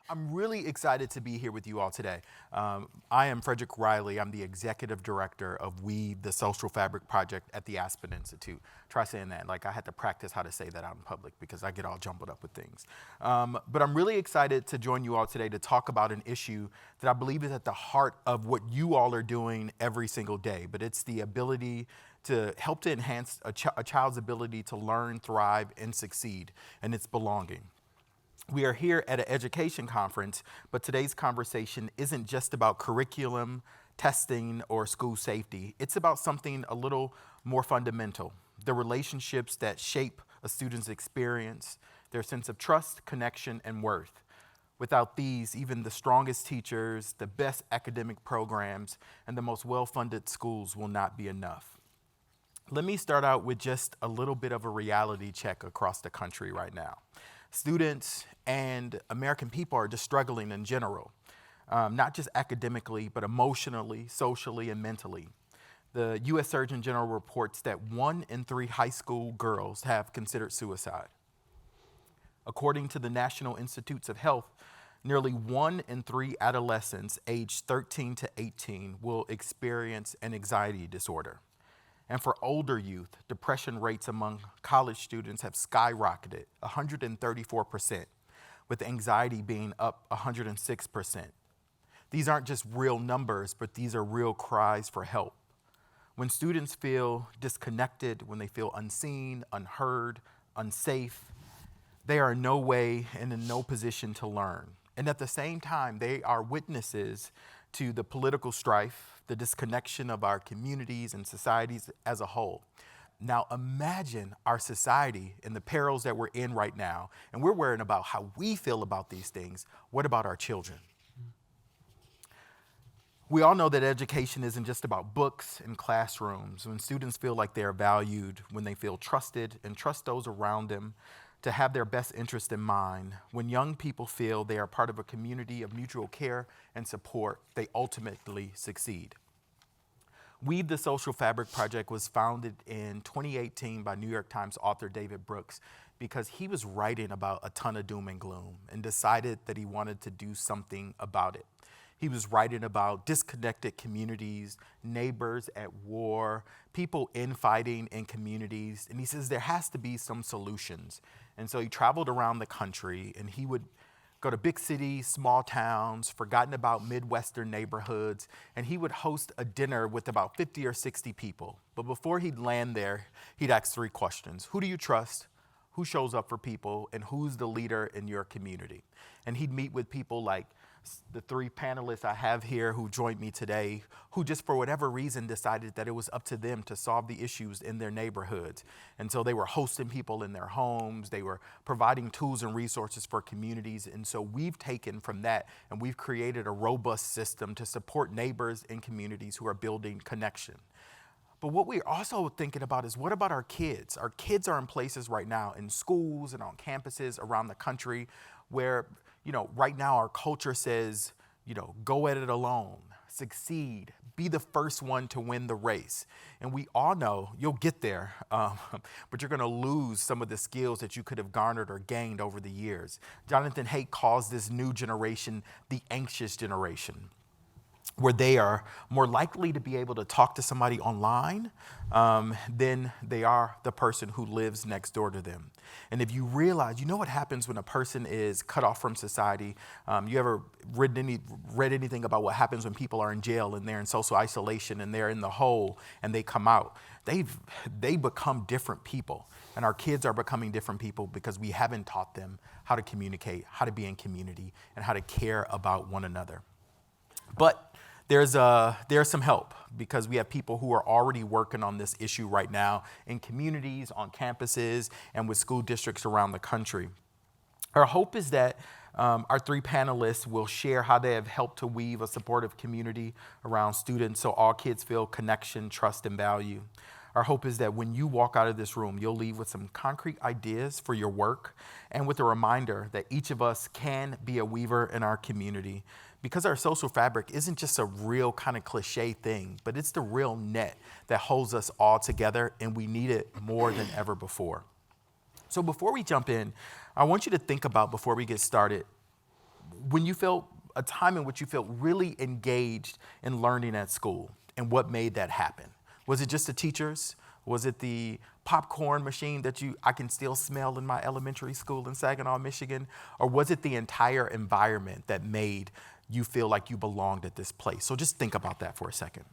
I'm really excited to be here with you all today. I am Frederick Riley. I'm the Executive Director of Weave, the Social Fabric Project at the Aspen Institute. Try saying that. Like I had to practice how to say that out in public because I get all jumbled up with things. But I'm really excited to join you all today to talk about an issue that I believe is at the heart of what you all are doing every single day. But it's the ability to help to enhance a child's ability to learn, thrive, and succeed, and its belonging. We are here at an education conference, but today's conversation isn't just about curriculum, testing, or school safety. It's about something a little more fundamental, the relationships that shape a student's experience, their sense of trust, connection, and worth. Without these, even the strongest teachers, the best academic programs, and the most well-funded schools will not be enough. Let me start out with just a little bit of a reality check across the country right now. Students and American people are just struggling in general, not just academically, but emotionally, socially, and mentally. The U.S. Surgeon General reports that 1 in 3 high school girls have considered suicide. According to the National Institutes of Health, nearly 1 in 3 adolescents aged 13 to 18 will experience an anxiety disorder. And for older youth, depression rates among college students have skyrocketed 134%, with anxiety being up 106%. These aren't just real numbers, but these are real cries for help. When students feel disconnected, when they feel unseen, unheard, unsafe, they are in no way and in no position to learn. And at the same time, they are witnesses to the political strife, the disconnection of our communities and societies as a whole. Now imagine our society and the perils that we're in right now, and we're worrying about how we feel about these things. What about our children? We all know that education isn't just about books and classrooms. When students feel like they are valued, when they feel trusted and trust those around them to have their best interest in mind, when young people feel they are part of a community of mutual care and support, they ultimately succeed. Weave the Social Fabric Project was founded in 2018 by New York Times author David Brooks because he was writing about a ton of doom and gloom and decided that he wanted to do something about it. He was writing about disconnected communities, neighbors at war, people infighting in communities, and he says there has to be some solutions. And so he traveled around the country, and he would go to big cities, small towns, forgotten about Midwestern neighborhoods, and he would host a dinner with about 50 or 60 people. But before he'd land there, he'd ask 3 questions. Who do you trust? Who shows up for people? And who's the leader in your community? And he'd meet with people like the 3 panelists I have here who joined me today, who just for whatever reason decided that it was up to them to solve the issues in their neighborhoods. And so they were hosting people in their homes, they were providing tools and resources for communities. And so we've taken from that and we've created a robust system to support neighbors and communities who are building connection. But what we're also thinking about is, what about our kids? Our kids are in places right now, in schools and on campuses around the country where, right now our culture says, go at it alone, succeed, be the first one to win the race. And we all know you'll get there, but you're gonna lose some of the skills that you could have garnered or gained over the years. Jonathan Haidt calls this new generation the anxious generation, where they are more likely to be able to talk to somebody online than they are the person who lives next door to them. And if you realize, what happens when a person is cut off from society? You ever read anything about what happens when people are in jail and they're in social isolation and they're in the hole and they come out? They become different people. And our kids are becoming different people because we haven't taught them how to communicate, how to be in community, and how to care about one another. But there's some help because we have people who are already working on this issue right now in communities, on campuses, and with school districts around the country. Our hope is that our 3 panelists will share how they have helped to weave a supportive community around students so all kids feel connection, trust, and value. Our hope is that when you walk out of this room, you'll leave with some concrete ideas for your work and with a reminder that each of us can be a weaver in our community. Because our social fabric isn't just a real kind of cliche thing, but it's the real net that holds us all together, and we need it more than ever before. So before we jump in, I want you to think about, before we get started, when you felt a time in which you felt really engaged in learning at school, and what made that happen? Was it just the teachers? Was it the popcorn machine that I can still smell in my elementary school in Saginaw, Michigan? Or was it the entire environment that made you feel like you belonged at this place? So just think about that for a second.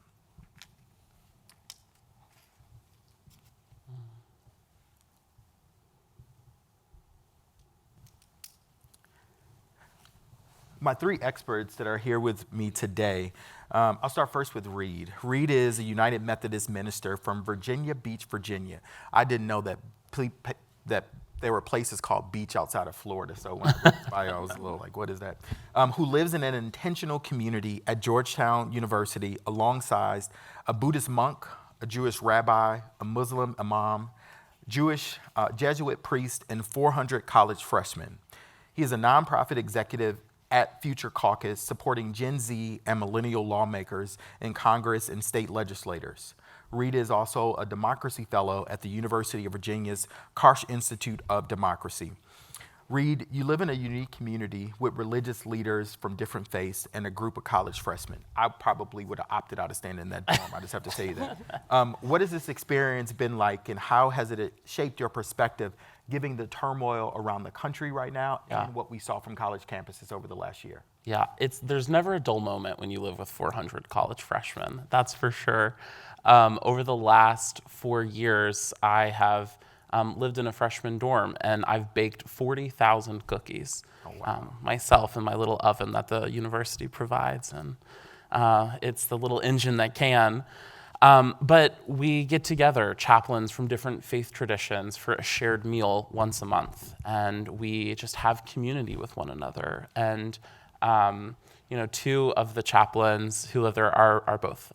My three experts that are here with me today, I'll start first with Reed. Reed is a United Methodist minister from Virginia Beach, Virginia. I didn't know that there were places called beach outside of Florida, so when I read his bio, I was a little like, what is that? Who lives in an intentional community at Georgetown University alongside a Buddhist monk, a Jewish rabbi, a Muslim imam, Jewish Jesuit priest, and 400 college freshmen. He is a nonprofit executive at Future Caucus, supporting Gen Z and millennial lawmakers in Congress and state legislators. Reed is also a democracy fellow at the University of Virginia's Karsh Institute of Democracy. Reed, you live in a unique community with religious leaders from different faiths and a group of college freshmen. I probably would have opted out of staying in that dorm. I just have to say that. What has this experience been like, and how has it shaped your perspective, given the turmoil around the country right now and what we saw from college campuses over the last year? Yeah, there's never a dull moment when you live with 400 college freshmen, that's for sure. Over the last 4 years, I have lived in a freshman dorm, and I've baked 40,000 cookies myself in my little oven that the university provides, and it's the little engine that can. But we get together, chaplains from different faith traditions, for a shared meal once a month, and we just have community with one another. And two of the chaplains who live there are both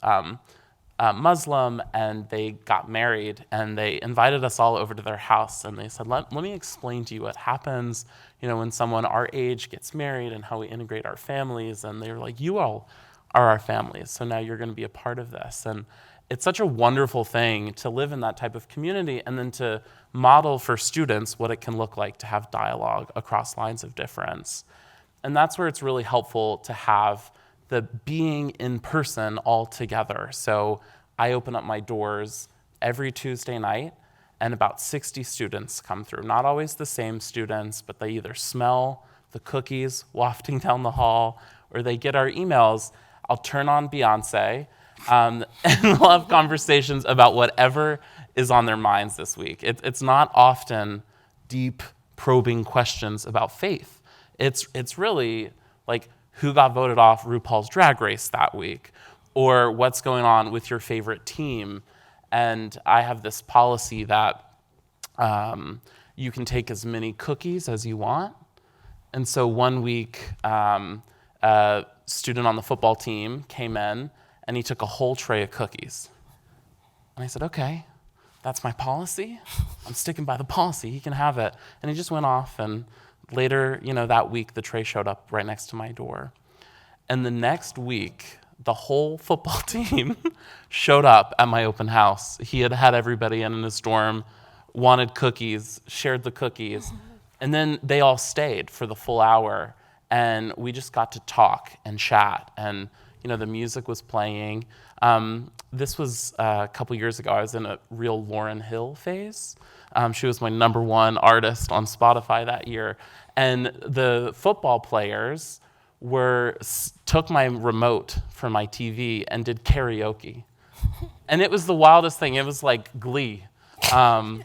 Muslim, and they got married, and they invited us all over to their house, and they said, let me explain to you what happens, when someone our age gets married and how we integrate our families. And they were like, you all are our families, so now you're going to be a part of this. And it's such a wonderful thing to live in that type of community, and then to model for students what it can look like to have dialogue across lines of difference. And that's where it's really helpful to have the being in person all together. So I open up my doors every Tuesday night, and about 60 students come through. Not always the same students, but they either smell the cookies wafting down the hall, or they get our emails. I'll turn on Beyonce, and we'll have conversations about whatever is on their minds this week. It's not often deep, probing questions about faith. It's really like, who got voted off RuPaul's Drag Race that week, or what's going on with your favorite team. And I have this policy that you can take as many cookies as you want. And so one week, a student on the football team came in, and he took a whole tray of cookies. And I said, okay, that's my policy. I'm sticking by the policy. He can have it. And he just went off, and later, that week, the tray showed up right next to my door. And the next week, the whole football team showed up at my open house. He had everybody in his dorm, wanted cookies, shared the cookies, and then they all stayed for the full hour. And we just got to talk and chat, and the music was playing. This was a couple years ago. I was in a real Lauryn Hill phase. She was my #1 artist on Spotify that year. And the football players took my remote from my TV and did karaoke. And it was the wildest thing. It was like Glee. That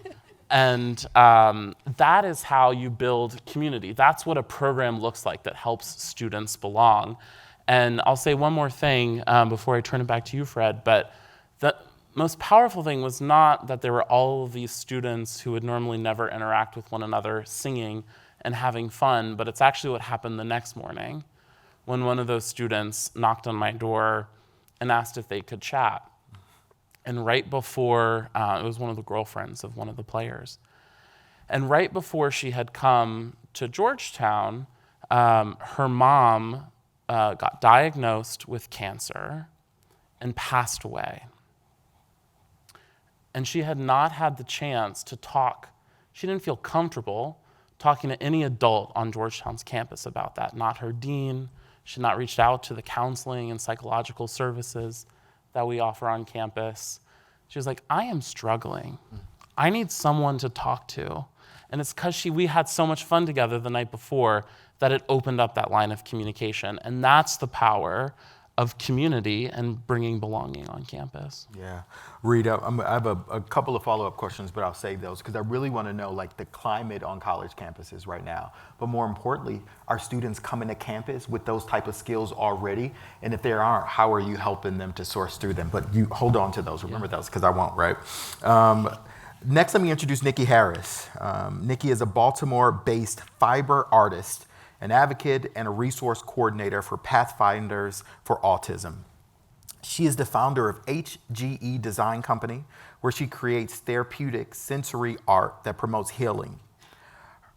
is how you build community. That's what a program looks like that helps students belong. And I'll say one more thing before I turn it back to you, Fred, but the most powerful thing was not that there were all of these students who would normally never interact with one another singing and having fun, but it's actually what happened the next morning when one of those students knocked on my door and asked if they could chat. And right before, it was one of the girlfriends of one of the players, and right before she had come to Georgetown, her mom got diagnosed with cancer and passed away. And she had not had the chance to talk. She didn't feel comfortable talking to any adult on Georgetown's campus about that, not her dean. She had not reached out to the counseling and psychological services that we offer on campus. She was like, I am struggling. I need someone to talk to. And it's because we had so much fun together the night before that it opened up that line of communication. And that's the power of community and bringing belonging on campus. Yeah. Rita, I have a couple of follow-up questions, but I'll save those because I really want to know like the climate on college campuses right now. But more importantly, are students coming to campus with those type of skills already? And if they aren't, how are you helping them to source through them? But you hold on to those, remember those, because I won't, right? Next, let me introduce Nikki Harris. Nikki is a Baltimore-based fiber artist, an advocate, and a resource coordinator for Pathfinders for Autism. She is the founder of HGE Design Company, where she creates therapeutic sensory art that promotes healing.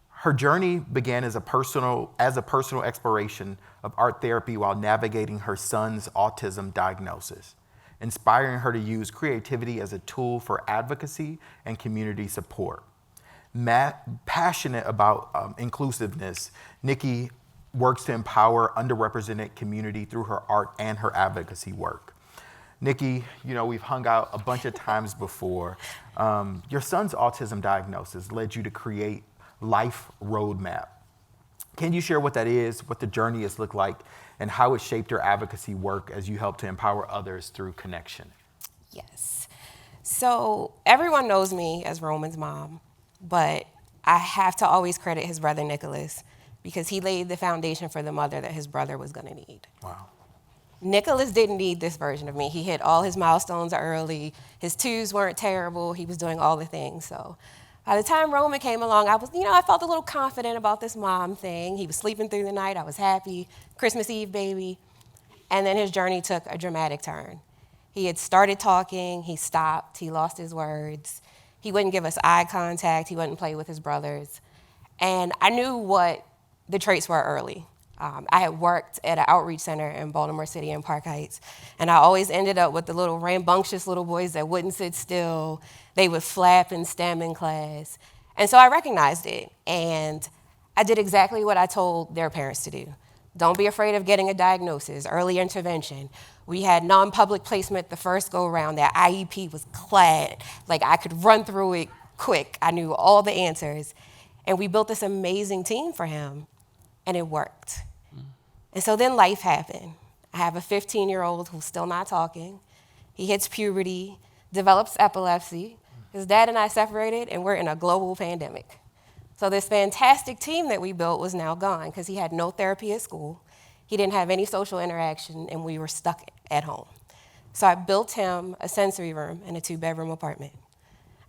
Her journey began as a personal exploration of art therapy while navigating her son's autism diagnosis, inspiring her to use creativity as a tool for advocacy and community support. Passionate about inclusiveness, Nikki works to empower underrepresented community through her art and her advocacy work. Nikki, you know, we've hung out a bunch of times before. Your son's autism diagnosis led you to create Life Roadmap. Can you share what that is, what the journey has looked like, and how it shaped your advocacy work as you help to empower others through connection? Yes. So everyone knows me as Roman's mom, but I have to always credit his brother Nicholas because he laid the foundation for the mother that his brother was going to need. Wow. Nicholas didn't need this version of me. He hit all his milestones early. His twos weren't terrible. He was doing all the things. So by the time Roman came along, I felt a little confident about this mom thing. He was sleeping through the night. I was happy. Christmas Eve, baby. And then his journey took a dramatic turn. He had started talking. He stopped. He lost his words. He wouldn't give us eye contact. He wouldn't play with his brothers. And I knew what the traits were early. I had worked at an outreach center in Baltimore City and Park Heights, and I always ended up with the little rambunctious little boys that wouldn't sit still. They would flap and stem in class. And so I recognized it, and I did exactly what I told their parents to do. Don't be afraid of getting a diagnosis, early intervention. We had non-public placement the first go-around. That IEP was clad. Like, I could run through it quick. I knew all the answers. And we built this amazing team for him, and it worked. And so then life happened. I have a 15-year-old who's still not talking. He hits puberty, develops epilepsy. His dad and I separated, and we're in a global pandemic. So this fantastic team that we built was now gone because he had no therapy at school. He didn't have any social interaction, and we were stuck at home. So I built him a sensory room in a 2-bedroom apartment.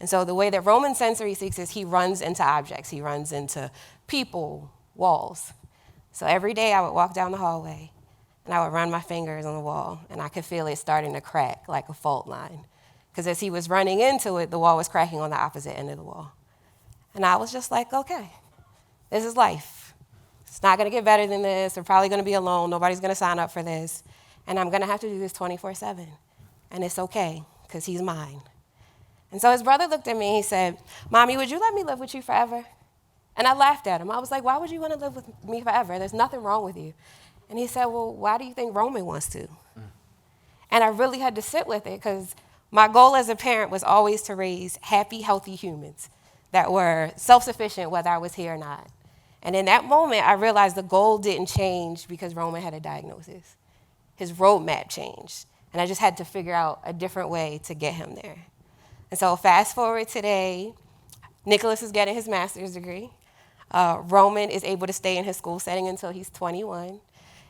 And so the way that Roman sensory seeks is he runs into objects. He runs into people, walls. So every day I would walk down the hallway, and I would run my fingers on the wall, and I could feel it starting to crack like a fault line. Because as he was running into it, the wall was cracking on the opposite end of the wall. And I was just like, okay, this is life. It's not going to get better than this. We're probably going to be alone. Nobody's going to sign up for this. And I'm going to have to do this 24/7. And it's okay, because he's mine. And so his brother looked at me and he said, Mommy, would you let me live with you forever? And I laughed at him. I was like, why would you want to live with me forever? There's nothing wrong with you. And he said, well, why do you think Roman wants to? And I really had to sit with it because my goal as a parent was always to raise happy, healthy humans that were self-sufficient whether I was here or not. And in that moment, I realized the goal didn't change because Roman had a diagnosis. His roadmap changed. And I just had to figure out a different way to get him there. And so fast forward today, Nicholas is getting his master's degree. Roman is able to stay in his school setting until he's 21.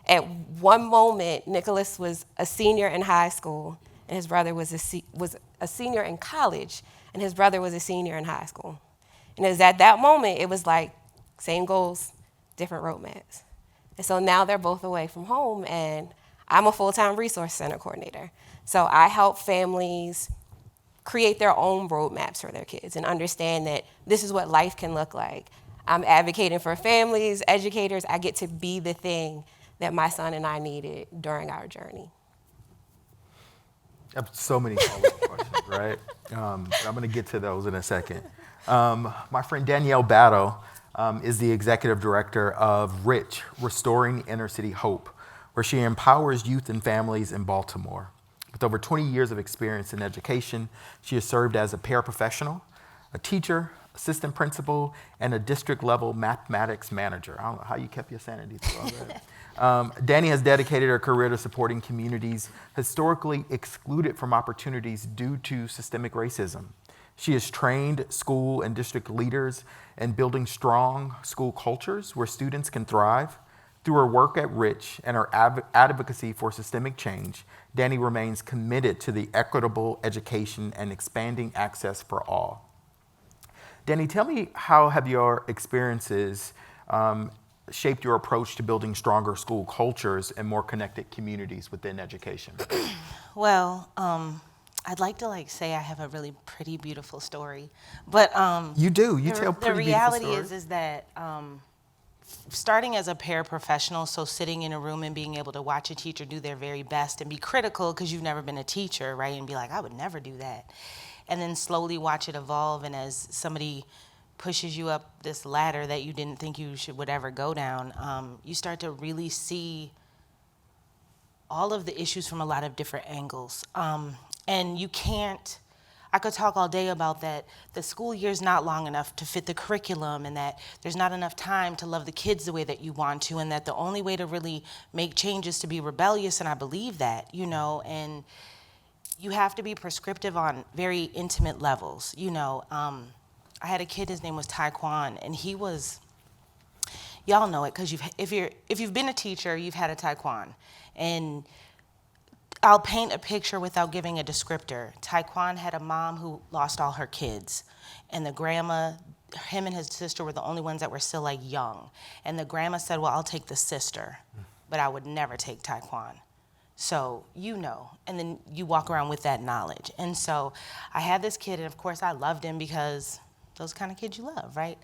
At one moment, Nicholas was a senior in high school, and his brother was a senior in college, and his brother was a senior in high school. And it was at that moment, it was like, same goals, different roadmaps. And so now they're both away from home, and I'm a full-time resource center coordinator. So I help families create their own roadmaps for their kids and understand that this is what life can look like. I'm advocating for families, educators. I get to be the thing that my son and I needed during our journey. I have so many follow-up questions, right? I'm going to get to those in a second. My friend Danielle Battle, is the executive director of RICH, Restoring Inner City Hope, where she empowers youth and families in Baltimore. With over 20 years of experience in education, she has served as a paraprofessional, a teacher, assistant principal, and a district-level mathematics manager. I don't know how you kept your sanity through all that. Danny has dedicated her career to supporting communities historically excluded from opportunities due to systemic racism. She has trained school and district leaders in building strong school cultures where students can thrive. Through her work at RICH and her advocacy for systemic change, Danny remains committed to the equitable education and expanding access for all. Danny, tell me, how have your experiences shaped your approach to building stronger school cultures and more connected communities within education? Well, I'd like to say I have a really pretty, beautiful story, but you do. You tell pretty beautiful stories. The reality is that starting as a paraprofessional, so sitting in a room and being able to watch a teacher do their very best and be critical because you've never been a teacher, right, and be like, I would never do that. And then slowly watch it evolve, and as somebody pushes you up this ladder that you didn't think you would ever go down, you start to really see all of the issues from a lot of different angles. And you can't, I could talk all day about that the school year's not long enough to fit the curriculum, and that there's not enough time to love the kids the way that you want to, and that the only way to really make change is to be rebellious, and I believe that, and you have to be prescriptive on very intimate levels. I had a kid, his name was Taekwon, and he was, y'all know it, because if you've been a teacher, you've had a Taekwon. And I'll paint a picture without giving a descriptor. Taekwon had a mom who lost all her kids, and the grandma, him and his sister were the only ones that were still young. And the grandma said, well, I'll take the sister, but I would never take Taekwon. So, and then you walk around with that knowledge. And so I had this kid, and of course I loved him because those kind of kids you love, right?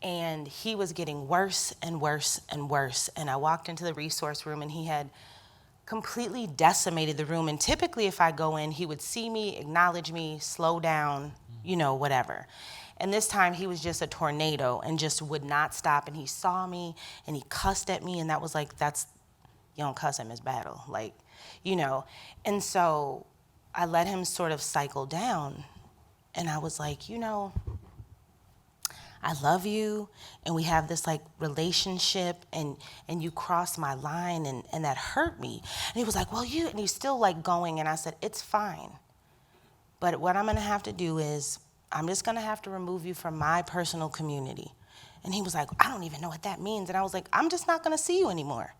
And he was getting worse and worse and worse. And I walked into the resource room, and he had completely decimated the room. And typically if I go in, he would see me, acknowledge me, slow down, whatever. And this time he was just a tornado and just would not stop. And he saw me and he cussed at me, and that was you don't cuss at Miss Battle, And so I let him sort of cycle down, and I was like, I love you, and we have this relationship, and you crossed my line, and that hurt me. And he was like, well, and he's still going, and I said, it's fine. But what I'm gonna have to do is, I'm just gonna have to remove you from my personal community. And he was like, I don't even know what that means. And I was like, I'm just not gonna see you anymore.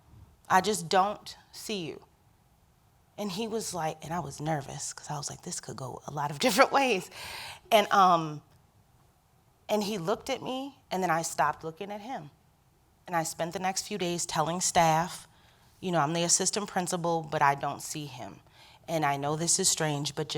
I just don't see you. And he was like, and I was nervous, because I was like, this could go a lot of different ways. And he looked at me, and then I stopped looking at him. And I spent the next few days telling staff, I'm the assistant principal, but I don't see him. And I know this is strange, but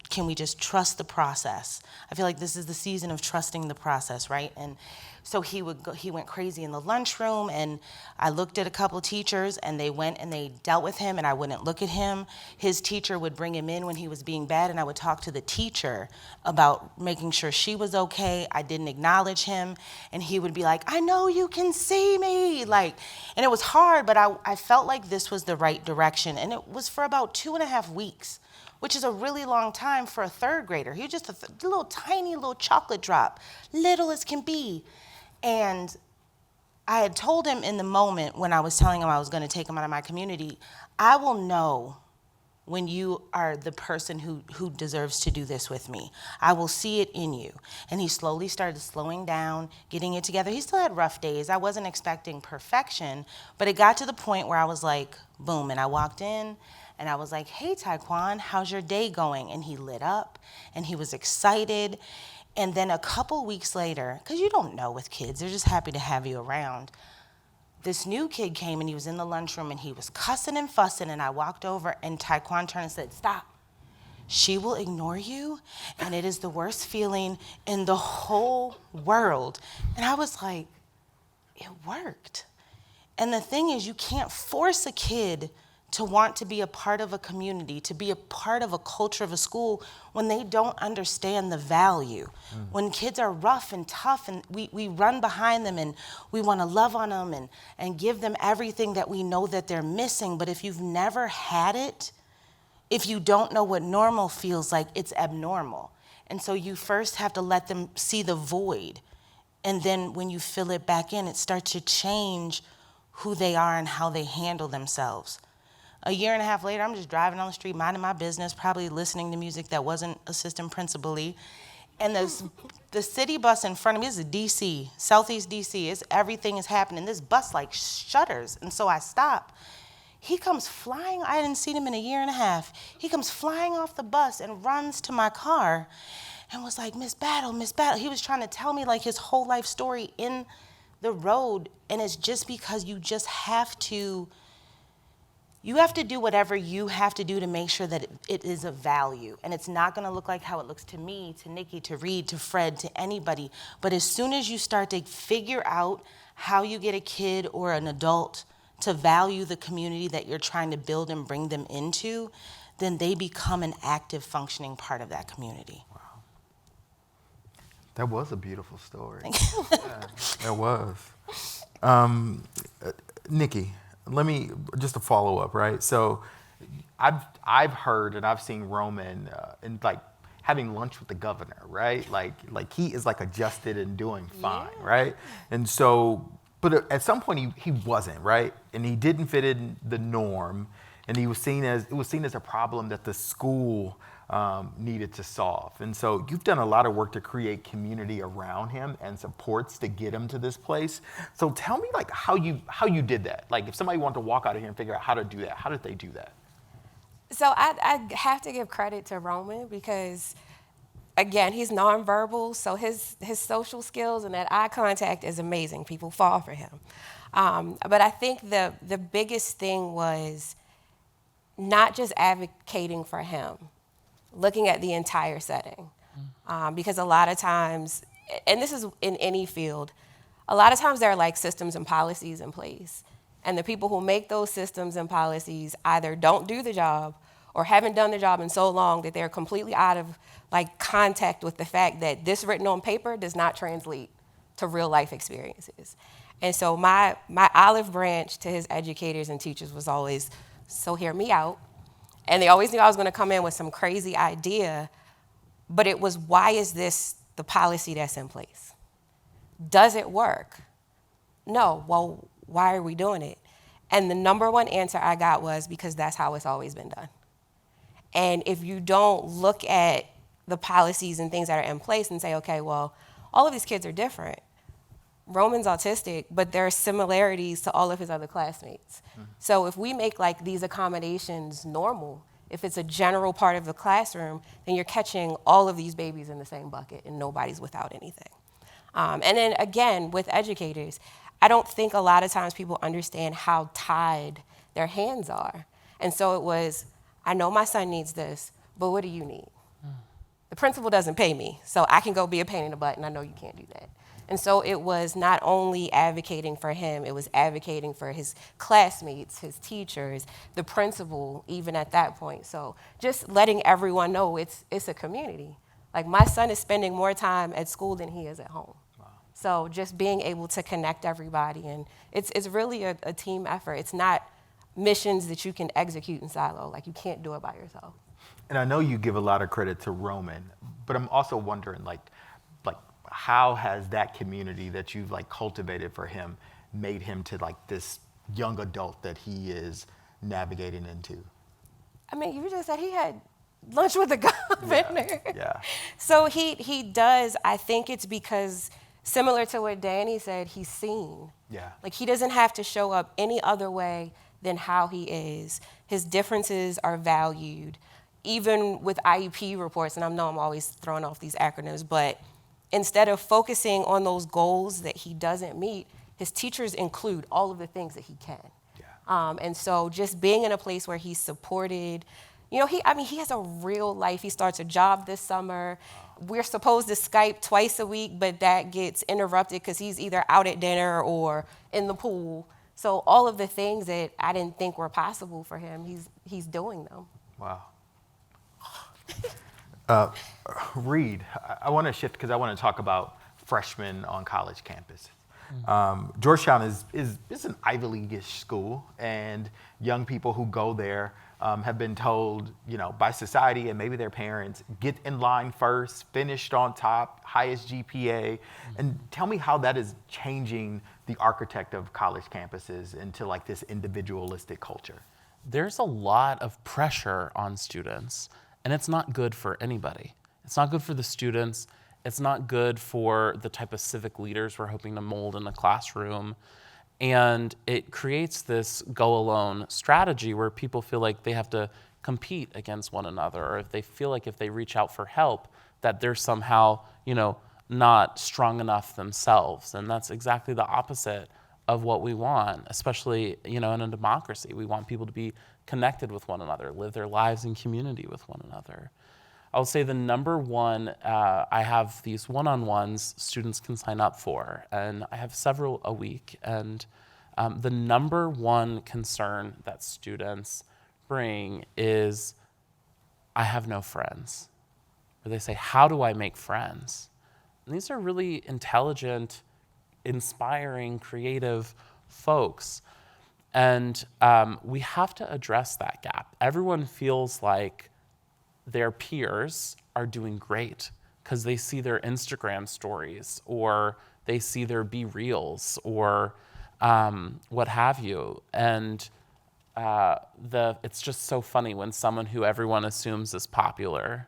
can we just trust the process? I feel like this is the season of trusting the process, right? And so he went crazy in the lunchroom, and I looked at a couple of teachers, and they went and they dealt with him, and I wouldn't look at him. His teacher would bring him in when he was being bad, and I would talk to the teacher about making sure she was okay. I didn't acknowledge him, and he would be like, I know you can see me, and it was hard, but I felt like this was the right direction, and it was for about 2.5 weeks. Which is a really long time for a third grader. He was just a little tiny little chocolate drop, little as can be. And I had told him in the moment when I was telling him I was gonna take him out of my community, I will know when you are the person who deserves to do this with me. I will see it in you. And he slowly started slowing down, getting it together. He still had rough days. I wasn't expecting perfection, but it got to the point where I was like, boom, and I walked in, and I was like, hey, Taekwon, how's your day going? And he lit up, and he was excited. And then a couple weeks later, because you don't know with kids, they're just happy to have you around. This new kid came, and he was in the lunchroom, and he was cussing and fussing, and I walked over, and Taekwon turned and said, stop. She will ignore you, and it is the worst feeling in the whole world. And I was like, it worked. And the thing is, you can't force a kid to want to be a part of a community, to be a part of a culture of a school when they don't understand the value. When kids are rough and tough and we run behind them and we want to love on them and give them everything that we know that they're missing. But if you've never had it, if you don't know what normal feels like, it's abnormal. And so you first have to let them see the void. And then when you fill it back in, it starts to change who they are and how they handle themselves. A year and a half later, I'm just driving on the street, minding my business, probably listening to music that wasn't assistant principally. And the city bus in front of me, this is DC, Southeast DC, everything is happening. This bus like shudders. And so I stop. He comes flying, I hadn't seen him in a year and a half. He comes flying off the bus and runs to my car and was like, Miss Battle, Miss Battle. He was trying to tell me like his whole life story in the road. And it's just because you just have to do whatever you have to do to make sure that it is of value. And it's not gonna look like how it looks to me, to Nikki, to Reed, to Fred, to anybody. But as soon as you start to figure out how you get a kid or an adult to value the community that you're trying to build and bring them into, then they become an active, functioning part of that community. Wow. That was a beautiful story. Thank you. Yeah, that was. Nikki, let me, just a follow up, right? So I've heard and I've seen Roman in like having lunch with the governor, right? Like he is like adjusted and doing fine, right? And so, but at some point he wasn't, right? And he didn't fit in the norm, and it was seen as a problem that the school needed to solve. And so you've done a lot of work to create community around him and supports to get him to this place. So tell me like how you did that. Like if somebody wanted to walk out of here and figure out how to do that, how did they do that? So I have to give credit to Roman because, again, he's nonverbal, so his social skills and that eye contact is amazing. People fall for him. But I think the biggest thing was not just advocating for him, looking at the entire setting. Because a lot of times, and this is in any field, a lot of times there are like systems and policies in place. And the people who make those systems and policies either don't do the job or haven't done the job in so long that they're completely out of like contact with the fact that this written on paper does not translate to real life experiences. And so my olive branch to his educators and teachers was always, so hear me out. And they always knew I was going to come in with some crazy idea, but it was, why is this the policy that's in place? Does it work? No. Well, why are we doing it? And the number one answer I got was, because that's how it's always been done. And if you don't look at the policies and things that are in place and say, okay, well, all of these kids are different. Roman's autistic, but there are similarities to all of his other classmates. So if we make like these accommodations normal, if it's a general part of the classroom, then you're catching all of these babies in the same bucket and nobody's without anything. And then again, with educators, I don't think a lot of times people understand how tied their hands are. And so it was, I know my son needs this, but what do you need? The principal doesn't pay me, so I can go be a pain in the butt, and I know you can't do that. And so it was not only advocating for him, it was advocating for his classmates, his teachers, the principal, even at that point. So just letting everyone know it's a community. Like my son is spending more time at school than he is at home. Wow. So just being able to connect everybody, and it's really a team effort. It's not missions that you can execute in silo. Like you can't do it by yourself. And I know you give a lot of credit to Roman, but I'm also wondering like how has that community that you've like cultivated for him made him to like this young adult that he is navigating into? I mean, you just said he had lunch with the governor. Yeah. So he does. I think it's because, similar to what Danny said, he's seen. Yeah. Like he doesn't have to show up any other way than how he is. His differences are valued. Even with IEP reports, and I know I'm always throwing off these acronyms, but instead of focusing on those goals that he doesn't meet, his teachers include all of the things that he can. Yeah. And so just being in a place where he's supported, you know, he has a real life. He starts a job this summer. We're supposed to Skype twice a week, but that gets interrupted because he's either out at dinner or in the pool. So all of the things that I didn't think were possible for him, he's doing them. Wow. Reed, I want to shift because I want to talk about freshmen on college campus. Georgetown is an Ivy League-ish school, and young people who go there have been told, by society and maybe their parents, get in line first, finished on top, highest GPA. And tell me how that is changing the architect of college campuses into like this individualistic culture. There's a lot of pressure on students, and it's not good for anybody. It's not good for the students. It's not good for the type of civic leaders we're hoping to mold in the classroom. And it creates this go alone strategy where people feel like they have to compete against one another, or if they feel like if they reach out for help, that they're somehow, not strong enough themselves. And that's exactly the opposite of what we want, especially, in a democracy. We want people to be connected with one another, live their lives in community with one another. I will say the number one, I have these one-on-ones students can sign up for, and I have several a week. And the number one concern that students bring is, I have no friends. Or they say, how do I make friends? And these are really intelligent, inspiring, creative folks. And we have to address that gap. Everyone feels like their peers are doing great because they see their Instagram stories, or they see their Be Reels, or what have you. And it's just so funny when someone who everyone assumes is popular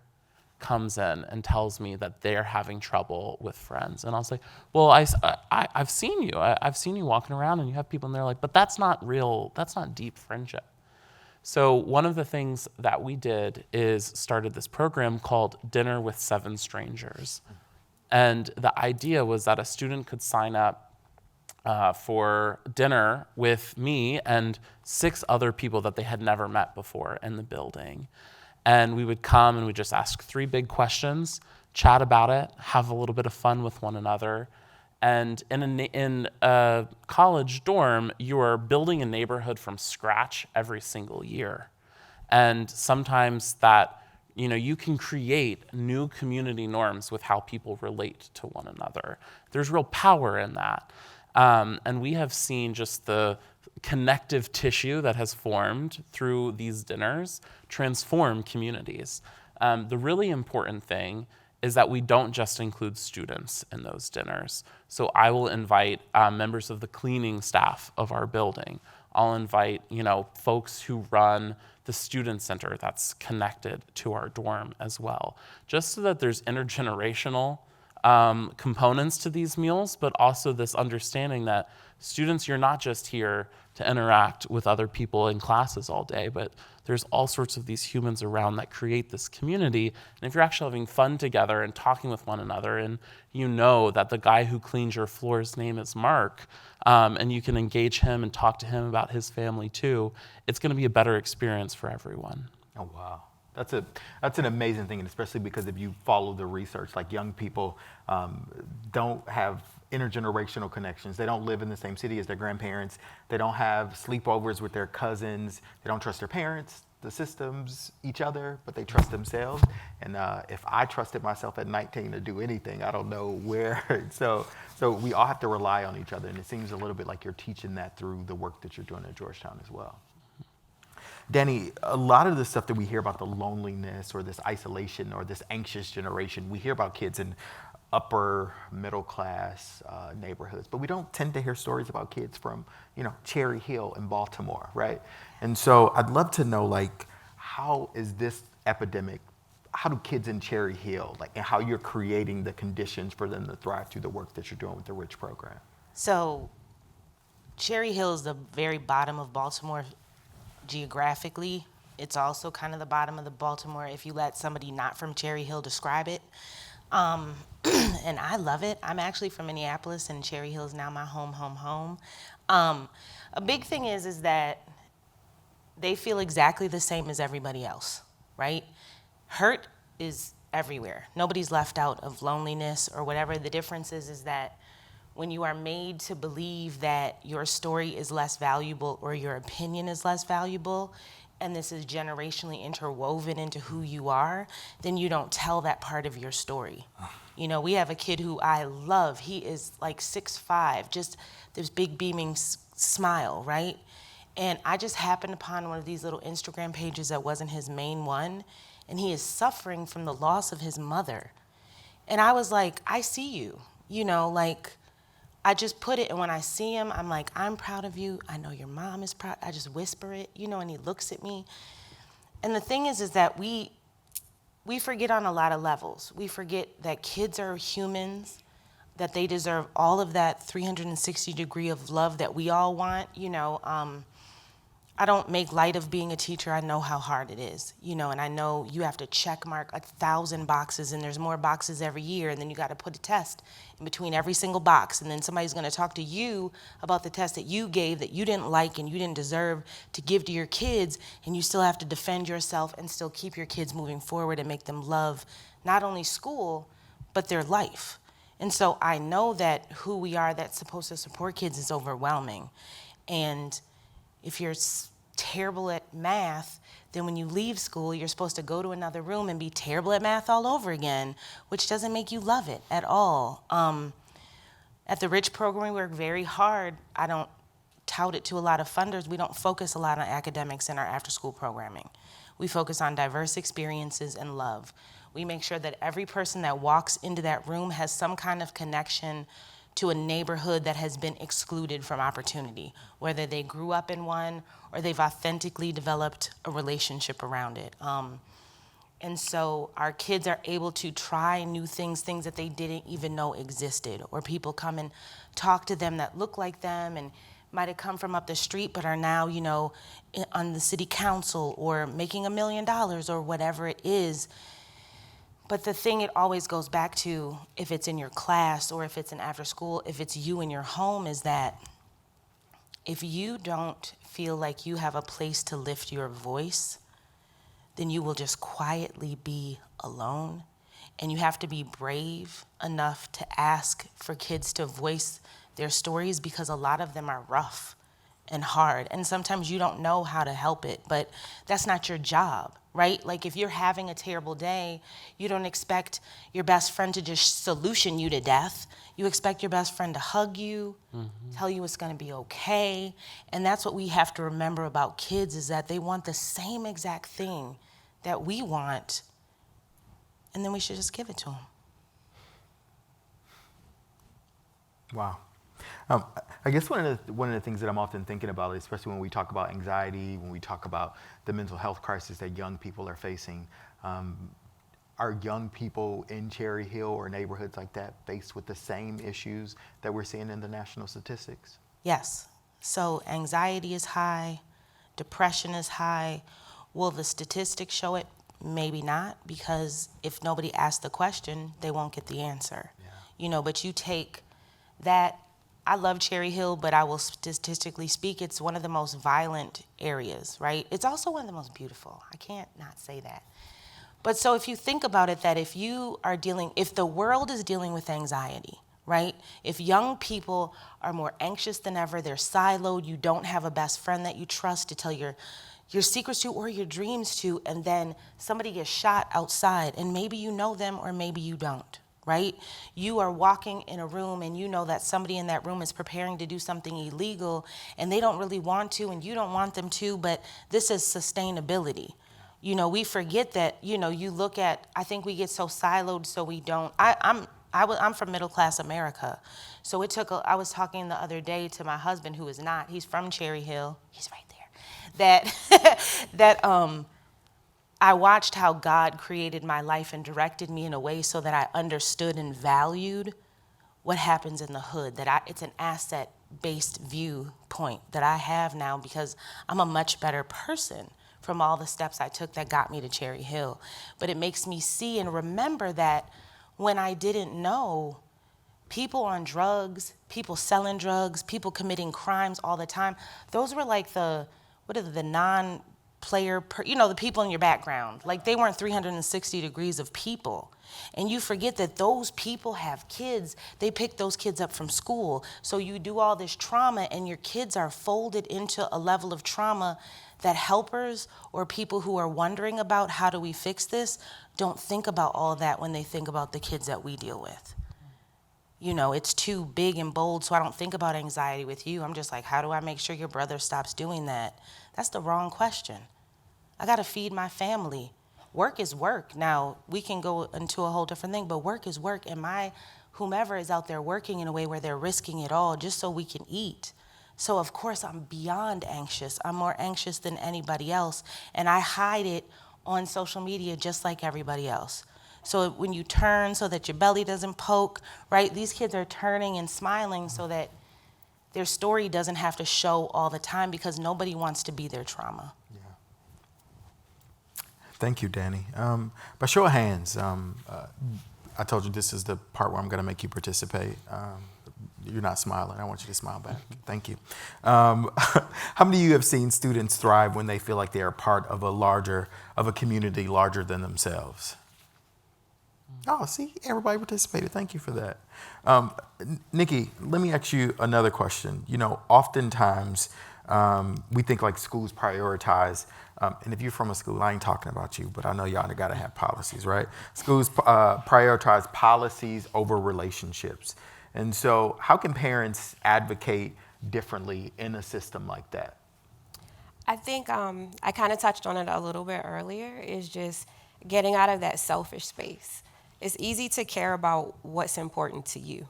comes in and tells me that they're having trouble with friends. And I was like, well, I've seen you. I've seen you walking around and you have people, and they're like, but that's not real, that's not deep friendship. So one of the things that we did is started this program called Dinner with 7 Strangers. And the idea was that a student could sign up for dinner with me and 6 other people that they had never met before in the building. And we would come and we'd just ask 3 big questions, chat about it, have a little bit of fun with one another. And in a college dorm, you are building a neighborhood from scratch every single year. And sometimes that, you can create new community norms with how people relate to one another. There's real power in that. And we have seen just the connective tissue that has formed through these dinners transform communities. The really important thing is that we don't just include students in those dinners. So I will invite members of the cleaning staff of our building. I'll invite, folks who run the student center that's connected to our dorm as well, just so that there's intergenerational components to these meals, but also this understanding that students, you're not just here to interact with other people in classes all day, but there's all sorts of these humans around that create this community. And if you're actually having fun together and talking with one another, and that the guy who cleans your floor's name is Mark, and you can engage him and talk to him about his family too, it's going to be a better experience for everyone. Oh, wow. That's an amazing thing, and especially because if you follow the research, like young people don't have intergenerational connections. They don't live in the same city as their grandparents. They don't have sleepovers with their cousins. They don't trust their parents, the systems, each other, but they trust themselves. And if I trusted myself at 19 to do anything, I don't know where. So we all have to rely on each other, and it seems a little bit like you're teaching that through the work that you're doing at Georgetown as well. Danny, a lot of the stuff that we hear about the loneliness or this isolation or this anxious generation, we hear about kids in upper middle class neighborhoods, but we don't tend to hear stories about kids from, Cherry Hill in Baltimore, right? And so I'd love to know, how is this epidemic, how do kids in Cherry Hill, and how you're creating the conditions for them to thrive through the work that you're doing with the RICH program? So Cherry Hill is the very bottom of Baltimore. Geographically, it's also kind of the bottom of the Baltimore if you let somebody not from Cherry Hill describe it. And I love it. I'm actually from Minneapolis, and Cherry Hill is now my home. A big thing is that they feel exactly the same as everybody else, right? Hurt is everywhere. Nobody's left out of loneliness or whatever. The difference is that when you are made to believe that your story is less valuable or your opinion is less valuable, and this is generationally interwoven into who you are, then you don't tell that part of your story. You know, we have a kid who I love. He is like 6'5", just this big beaming smile, right? And I just happened upon one of these little Instagram pages that wasn't his main one, and he is suffering from the loss of his mother. And I was like, I see you, you know, like, I just put it, and when I see him, I'm like, I'm proud of you. I know your mom is proud. I just whisper it, you know, and he looks at me. And the thing is that we forget on a lot of levels. We forget that kids are humans, that they deserve all of that 360 degree of love that we all want, you know. I don't make light of being a teacher. I know how hard it is, you know, and I know you have to check mark 1,000 boxes, and there's more boxes every year, and then you got to put a test in between every single box, and then somebody's going to talk to you about the test that you gave that you didn't like and you didn't deserve to give to your kids, and you still have to defend yourself and still keep your kids moving forward and make them love not only school, but their life. And so I know that who we are that's supposed to support kids is overwhelming. And if you're terrible at math, then when you leave school, you're supposed to go to another room and be terrible at math all over again, which doesn't make you love it at all. At the Rich program, we work very hard. I don't tout it to a lot of funders. We don't focus a lot on academics in our after-school programming. We focus on diverse experiences and love. We make sure that every person that walks into that room has some kind of connection to a neighborhood that has been excluded from opportunity, whether they grew up in one or they've authentically developed a relationship around it. And so our kids are able to try new things that they didn't even know existed, or people come and talk to them that look like them and might have come from up the street but are now, you know, on the city council or making $1 million or whatever it is. But the thing it always goes back to, if it's in your class or if it's in after school, if it's you in your home, is that if you don't feel like you have a place to lift your voice, then you will just quietly be alone. And you have to be brave enough to ask for kids to voice their stories, because a lot of them are rough and hard. And sometimes you don't know how to help it, but that's not your job, right? Like if you're having a terrible day, you don't expect your best friend to just solution you to death. You expect your best friend to hug you, tell you it's gonna be okay. And that's what we have to remember about kids, is that they want the same exact thing that we want, and then we should just give it to them. Wow. I guess one of the things that I'm often thinking about, especially when we talk about anxiety, when we talk about the mental health crisis that young people are facing, are young people in Cherry Hill or neighborhoods like that faced with the same issues that we're seeing in the national statistics? Yes. So anxiety is high, depression is high. Will the statistics show it? Maybe not, because if nobody asks the question, they won't get the answer. Yeah. You know, but you take that. I love Cherry Hill, but I will statistically speak, it's one of the most violent areas, right? It's also one of the most beautiful. I can't not say that. But so if you think about it, that if the world is dealing with anxiety, right? If young people are more anxious than ever, they're siloed, you don't have a best friend that you trust to tell your secrets to or your dreams to, and then somebody gets shot outside, and maybe you know them or maybe you don't. Right? You are walking in a room and you know that somebody in that room is preparing to do something illegal and they don't really want to and you don't want them to, but this is sustainability. You know, we forget that, you know, you look at, I think we get so siloed so we don't. I'm from middle class America. So I was talking the other day to my husband, who is not, he's from Cherry Hill, he's right there, I watched how God created my life and directed me in a way so that I understood and valued what happens in the hood, it's an asset-based viewpoint that I have now, because I'm a much better person from all the steps I took that got me to Cherry Hill. But it makes me see and remember that when I didn't know, people on drugs, people selling drugs, people committing crimes all the time, those were like the people in your background. Like, they weren't 360 degrees of people. And you forget that those people have kids. They pick those kids up from school. So you do all this trauma, and your kids are folded into a level of trauma that helpers or people who are wondering about how do we fix this don't think about all of that when they think about the kids that we deal with. You know, it's too big and bold, so I don't think about anxiety with you. I'm just like, how do I make sure your brother stops doing that? That's the wrong question. I gotta feed my family. Work is work. Now, we can go into a whole different thing, but work is work, and whomever is out there working in a way where they're risking it all just so we can eat. So of course I'm beyond anxious. I'm more anxious than anybody else, and I hide it on social media just like everybody else. So when you turn so that your belly doesn't poke, right? These kids are turning and smiling so that their story doesn't have to show all the time, because nobody wants to be their trauma. Yeah. Thank you, Danny. By show of hands, I told you this is the part where I'm going to make you participate. You're not smiling. I want you to smile back. Thank you. How many of you have seen students thrive when they feel like they are part of a community larger than themselves? Oh, see, everybody participated. Thank you for that. Nikki, let me ask you another question. You know, oftentimes we think like schools prioritize, and if you're from a school, I ain't talking about you, but I know y'all gotta have policies, right? Schools prioritize policies over relationships. And so how can parents advocate differently in a system like that? I think I kind of touched on it a little bit earlier, is just getting out of that selfish space. It's easy to care about what's important to you,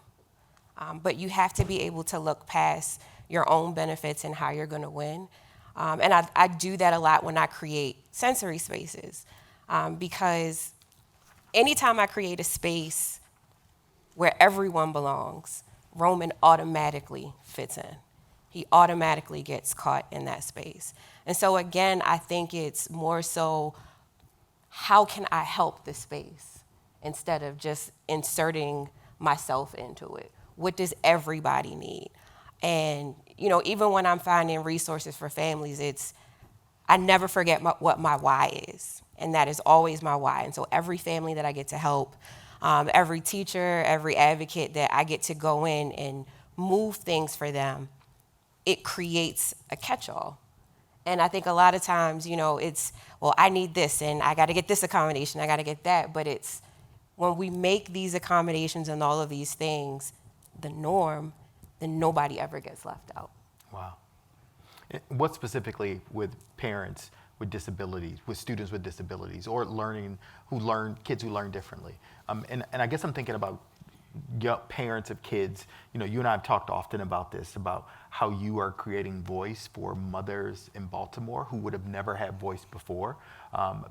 but you have to be able to look past your own benefits and how you're going to win. And I do that a lot when I create sensory spaces, because anytime I create a space where everyone belongs, Roman automatically fits in. He automatically gets caught in that space. And so again, I think it's more so, how can I help this space instead of just inserting myself into it? What does everybody need? And you know, even when I'm finding resources for families, I never forget what my why is, and that is always my why. And so every family that I get to help, every teacher, every advocate that I get to go in and move things for them, it creates a catch-all. And I think a lot of times, you know, it's, well, I need this, and I got to get this accommodation, I got to get that. But it's when we make these accommodations and all of these things the norm, then nobody ever gets left out. Wow. What specifically with parents with disabilities, with students with disabilities, or kids who learn differently? And I guess I'm thinking about parents of kids. You know, you and I have talked often about this, about how you are creating voice for mothers in Baltimore who would have never had voice before,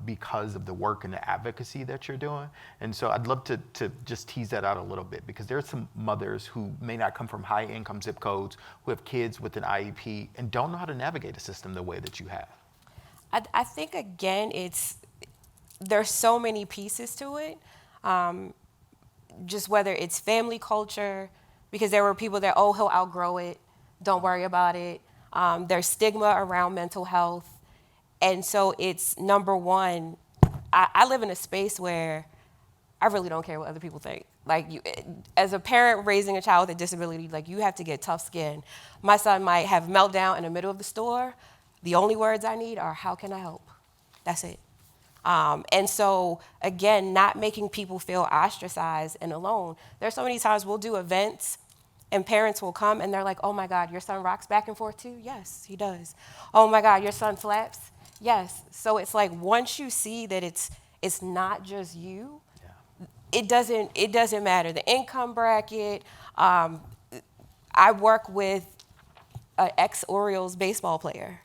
because of the work and the advocacy that you're doing. And so I'd love to just tease that out a little bit, because there are some mothers who may not come from high income zip codes, who have kids with an IEP and don't know how to navigate a system the way that you have. I think, again, there's so many pieces to it. Just whether it's family culture, because there were people that, oh, he'll outgrow it, don't worry about it. There's stigma around mental health. And so it's, number one, I live in a space where I really don't care what other people think. Like, as a parent raising a child with a disability, like, you have to get tough skin. My son might have a meltdown in the middle of the store. The only words I need are, how can I help? That's it. And so, again, not making people feel ostracized and alone. There's so many times we'll do events and parents will come and they're like, oh my God, your son rocks back and forth too? Yes, he does. Oh my God, your son flaps? Yes. So it's like, once you see that it's not just you, it doesn't matter. The income bracket. I work with an ex-Orioles baseball player,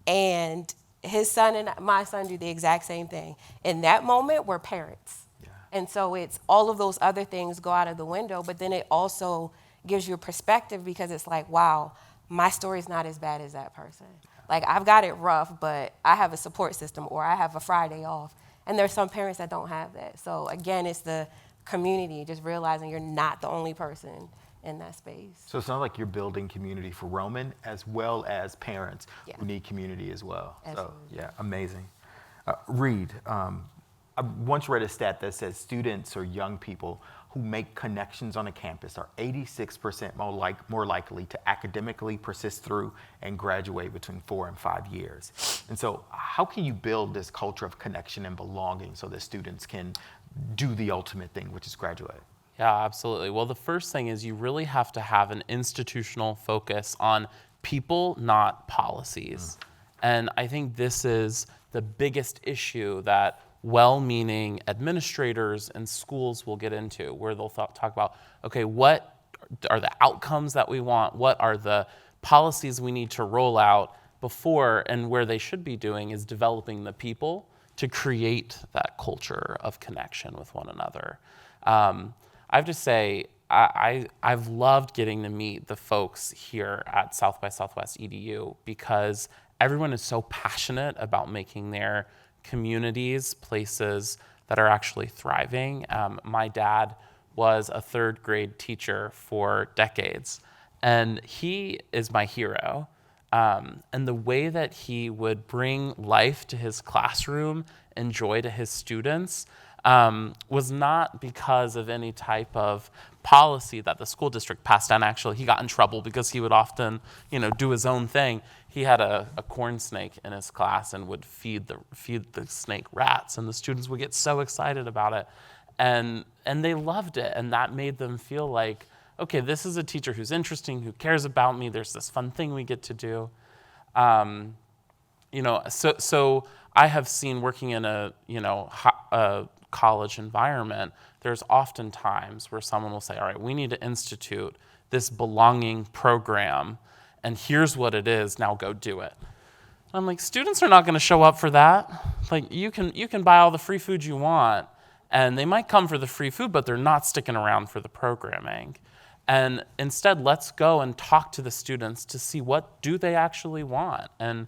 and his son and my son do the exact same thing. In that moment, we're parents. Yeah. And so it's all of those other things go out of the window, but then it also gives you a perspective, because it's like, wow, my story's not as bad as that person. Like, I've got it rough, but I have a support system, or I have a Friday off. And there's some parents that don't have that. So again, it's the community, just realizing you're not the only person in that space. So it sounds like you're building community for Roman as well as parents Yeah. who need community as well. Absolutely. So yeah, amazing. Reed, I once read a stat that says students or young people who make connections on a campus are 86% more likely to academically persist through and graduate between 4 and 5 years. And so how can you build this culture of connection and belonging so that students can do the ultimate thing, which is graduate? Yeah, absolutely. Well, the first thing is you really have to have an institutional focus on people, not policies. And I think this is the biggest issue that well-meaning administrators and schools will get into, where they'll talk about, okay, what are the outcomes that we want? What are the policies we need to roll out before? And where they should be doing is developing the people to create that culture of connection with one another. I have to say, I've loved getting to meet the folks here at South by Southwest EDU because everyone is so passionate about making their communities places that are actually thriving. My dad was a 3rd grade teacher for decades, and he is my hero. And the way that he would bring life to his classroom and joy to his students was not because of any type of policy that the school district passed down. Actually, he got in trouble because he would often, do his own thing. He had a corn snake in his class and would feed the snake rats, and the students would get so excited about it, and they loved it, and that made them feel like, okay, this is a teacher who's interesting, who cares about me. There's this fun thing we get to do. So I have seen working in a college environment, there's often times where someone will say, all right, we need to institute this belonging program, and here's what it is, now go do it. And I'm like, students are not gonna show up for that. Like, you can buy all the free food you want, and they might come for the free food, but they're not sticking around for the programming. And instead, let's go and talk to the students to see what do they actually want, and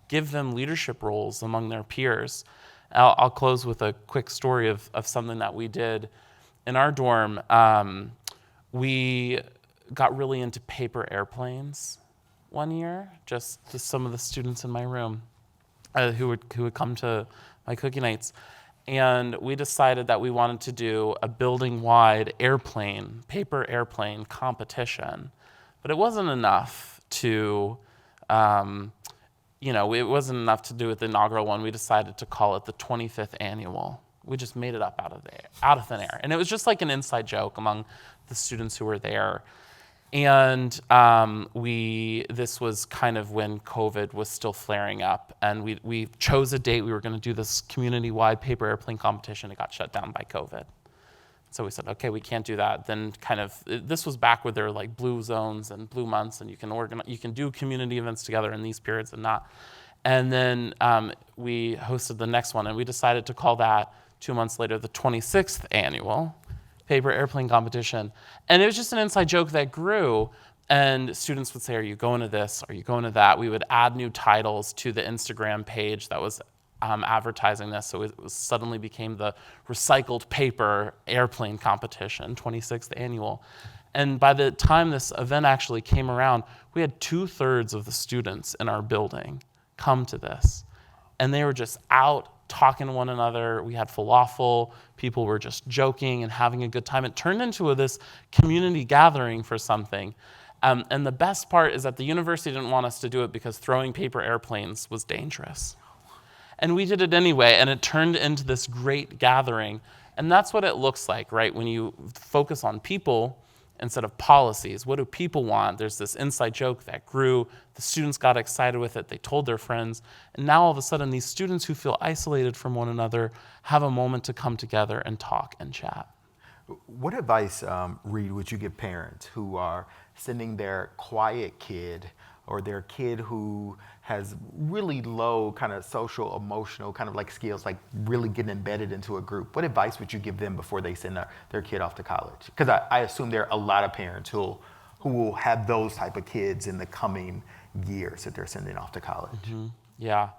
give them leadership roles among their peers. I'll close with a quick story of something that we did in our dorm. We got really into paper airplanes one year, just some of the students in my room who would come to my cookie nights. And we decided that we wanted to do a building-wide paper airplane competition. But it wasn't enough to it wasn't enough to do with the inaugural one. We decided to call it the 25th annual. We just made it up out of thin air. And it was just like an inside joke among the students who were there. And this was kind of when COVID was still flaring up. And we chose a date. We were going to do this community-wide paper airplane competition. It got shut down by COVID. So we said, okay, we can't do that. Then this was back where there were like blue zones and blue months, and you can do community events together in these periods and not. And then we hosted the next one, and we decided to call that 2 months later the 26th annual paper airplane competition. And it was just an inside joke that grew, and students would say, are you going to this? Are you going to that? We would add new titles to the Instagram page that was advertising this, so it suddenly became the recycled paper airplane competition, 26th annual. And by the time this event actually came around, we had 2/3 of the students in our building come to this. And they were just out talking to one another. We had falafel. People were just joking and having a good time. It turned into this community gathering for something. And the best part is that the university didn't want us to do it because throwing paper airplanes was dangerous. And we did it anyway, and it turned into this great gathering. And that's what it looks like, right? When you focus on people instead of policies. What do people want? There's this inside joke that grew. The students got excited with it. They told their friends. And now all of a sudden, these students who feel isolated from one another have a moment to come together and talk and chat. What advice, Reed, would you give parents who are sending their quiet kid or their kid who has really low kind of social, emotional kind of like skills, like really getting embedded into a group? What advice would you give them before they send their kid off to college? Because I assume there are a lot of parents who will have those type of kids in the coming years that they're sending off to college. Mm-hmm. Yeah.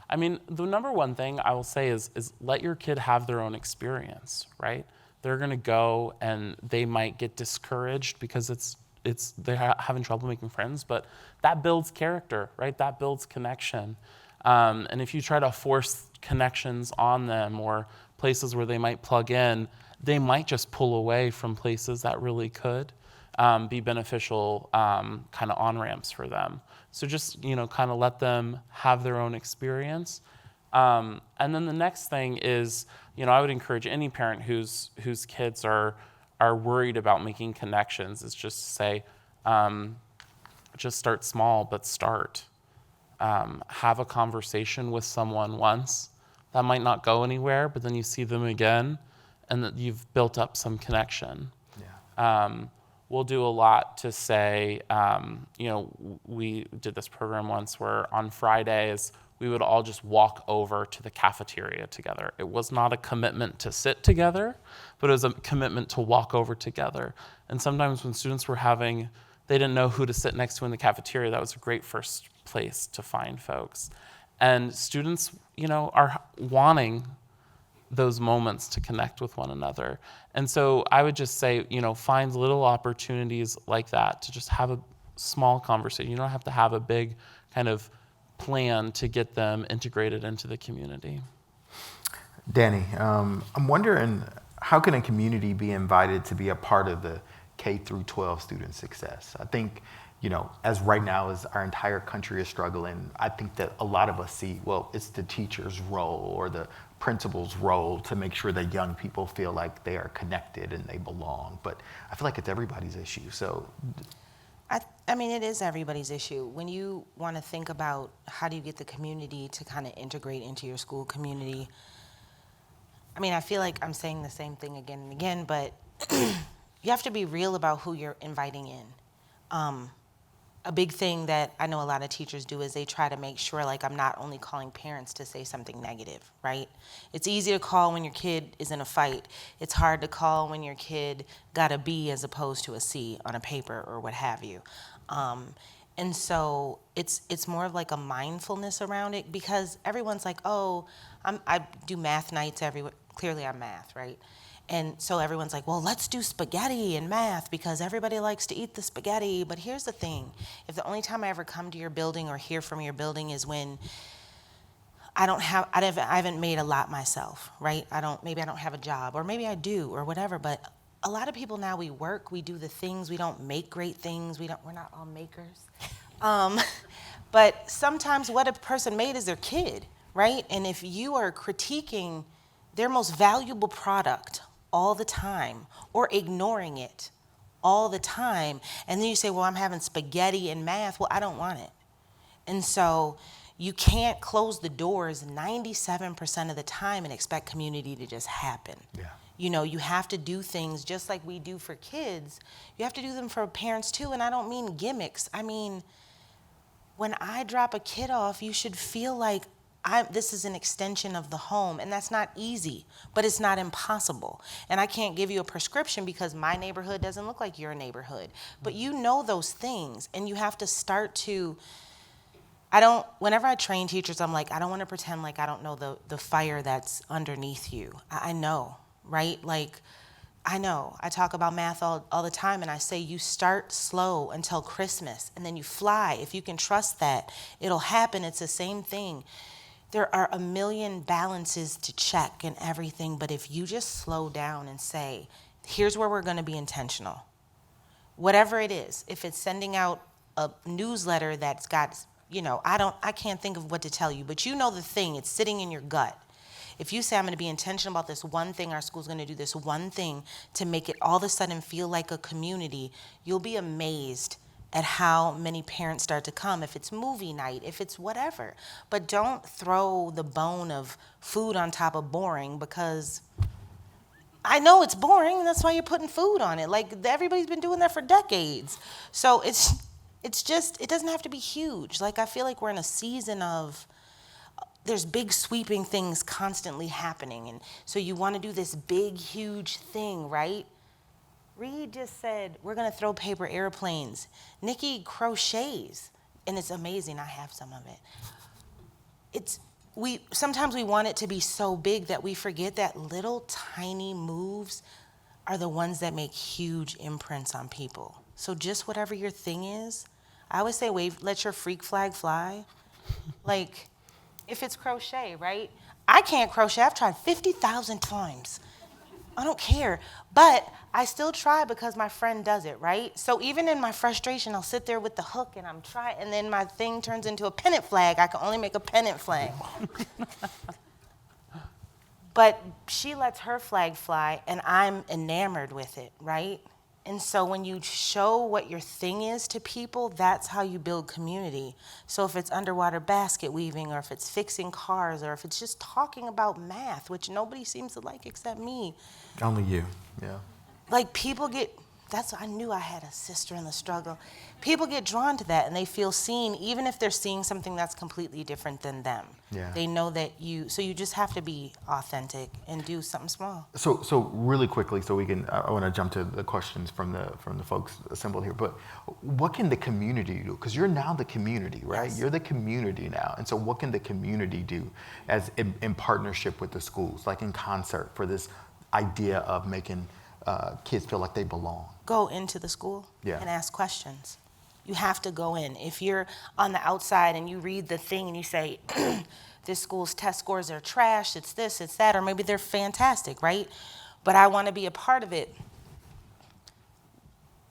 I mean, the number one thing I will say is let your kid have their own experience, right? They're going to go and they might get discouraged because it's they're having trouble making friends, but that builds character, right? That builds connection. And if you try to force connections on them or places where they might plug in, they might just pull away from places that really could be beneficial kind of on-ramps for them. So just, kind of let them have their own experience. And then the next thing is, I would encourage any parent whose kids are worried about making connections is just say, just start small, but start. Have a conversation with someone once. That might not go anywhere, but then you see them again, and that you've built up some connection. Yeah. We'll do a lot to say, we did this program once where on Fridays, we would all just walk over to the cafeteria together. It was not a commitment to sit together, but it was a commitment to walk over together. And sometimes when students were they didn't know who to sit next to in the cafeteria, that was a great first place to find folks. And students, are wanting those moments to connect with one another. And so I would just say, find little opportunities like that to just have a small conversation. You don't have to have a big kind of plan to get them integrated into the community. Danny, I'm wondering, how can a community be invited to be a part of the K through 12 student success? I think, as right now as our entire country is struggling, I think that a lot of us see, well, it's the teacher's role or the principal's role to make sure that young people feel like they are connected and they belong. But I feel like it's everybody's issue. So I mean, it is everybody's issue. When you want to think about how do you get the community to kind of integrate into your school community, I mean, I feel like I'm saying the same thing again and again, but you have to be real about who you're inviting in. A big thing that I know a lot of teachers do is they try to make sure, like, I'm not only calling parents to say something negative, right? It's easy to call when your kid is in a fight. It's hard to call when your kid got a B as opposed to a C on a paper or what have you. And so it's more of like a mindfulness around it, because everyone's like, oh, I do math nights everywhere. Clearly I'm math, right? And so everyone's like, well, let's do spaghetti and math because everybody likes to eat the spaghetti. But here's the thing. If the only time I ever come to your building or hear from your building is when I haven't made a lot myself, right? Maybe I don't have a job, or maybe I do, or whatever. But a lot of people now, we work, we do the things, we don't make great things. We're not all makers. But sometimes what a person made is their kid, right? And if you are critiquing their most valuable product all the time, or ignoring it all the time, and then you say, well, I'm having spaghetti and math, well, I don't want it. And so you can't close the doors 97% of the time and expect community to just happen. Yeah. You have to do things just like we do for kids. You have to do them for parents too, and I don't mean gimmicks. I mean, when I drop a kid off, you should feel like this is an extension of the home, and that's not easy, but it's not impossible. And I can't give you a prescription because my neighborhood doesn't look like your neighborhood. But you know those things, and you have to start to, whenever I train teachers, I'm like, I don't want to pretend like I don't know the fire that's underneath you. I know, right? Like, I know. I talk about math all the time, and I say you start slow until Christmas, and then you fly. If you can trust that, it'll happen. It's the same thing. There are a million balances to check and everything, but if you just slow down and say, here's where we're going to be intentional. Whatever it is, if it's sending out a newsletter that's got, I can't think of what to tell you, but you know the thing, it's sitting in your gut. If you say, I'm going to be intentional about this one thing, our school's going to do this one thing to make it all of a sudden feel like a community, you'll be amazed at how many parents start to come, if it's movie night, if it's whatever. But don't throw the bone of food on top of boring, because I know it's boring, and that's why you're putting food on it. Like, everybody's been doing that for decades. So it's just, it doesn't have to be huge. Like, I feel like we're in a season of, there's big sweeping things constantly happening. And so you want to do this big, huge thing, right? Reed just said, we're going to throw paper airplanes. Nikki crochets, and it's amazing. I have some of it. Sometimes we want it to be so big that we forget that little tiny moves are the ones that make huge imprints on people. So just whatever your thing is, I always say let your freak flag fly. Like, if it's crochet, right? I can't crochet. I've tried 50,000 times. I don't care. But I still try because my friend does it, right? So even in my frustration, I'll sit there with the hook and I'm trying, and then my thing turns into a pennant flag. I can only make a pennant flag. But she lets her flag fly, and I'm enamored with it, right? And so when you show what your thing is to people, that's how you build community. So if it's underwater basket weaving, or if it's fixing cars, or if it's just talking about math, which nobody seems to like except me. Only you, yeah. Like, people get, I knew I had a sister in the struggle. People get drawn to that, and they feel seen, even if they're seeing something that's completely different than them. Yeah. They know that so you just have to be authentic and do something small. So really quickly, so we can, I want to jump to the questions from the folks assembled here, but what can the community do? Because you're now the community, right? Yes. You're the community now. And so what can the community do as in partnership with the schools, like in concert for this idea of making kids feel like they belong? Go into the school and ask questions. You have to go in. If you're on the outside and you read the thing and you say, this school's test scores are trash, it's this, it's that, or maybe they're fantastic, right? But I want to be a part of it.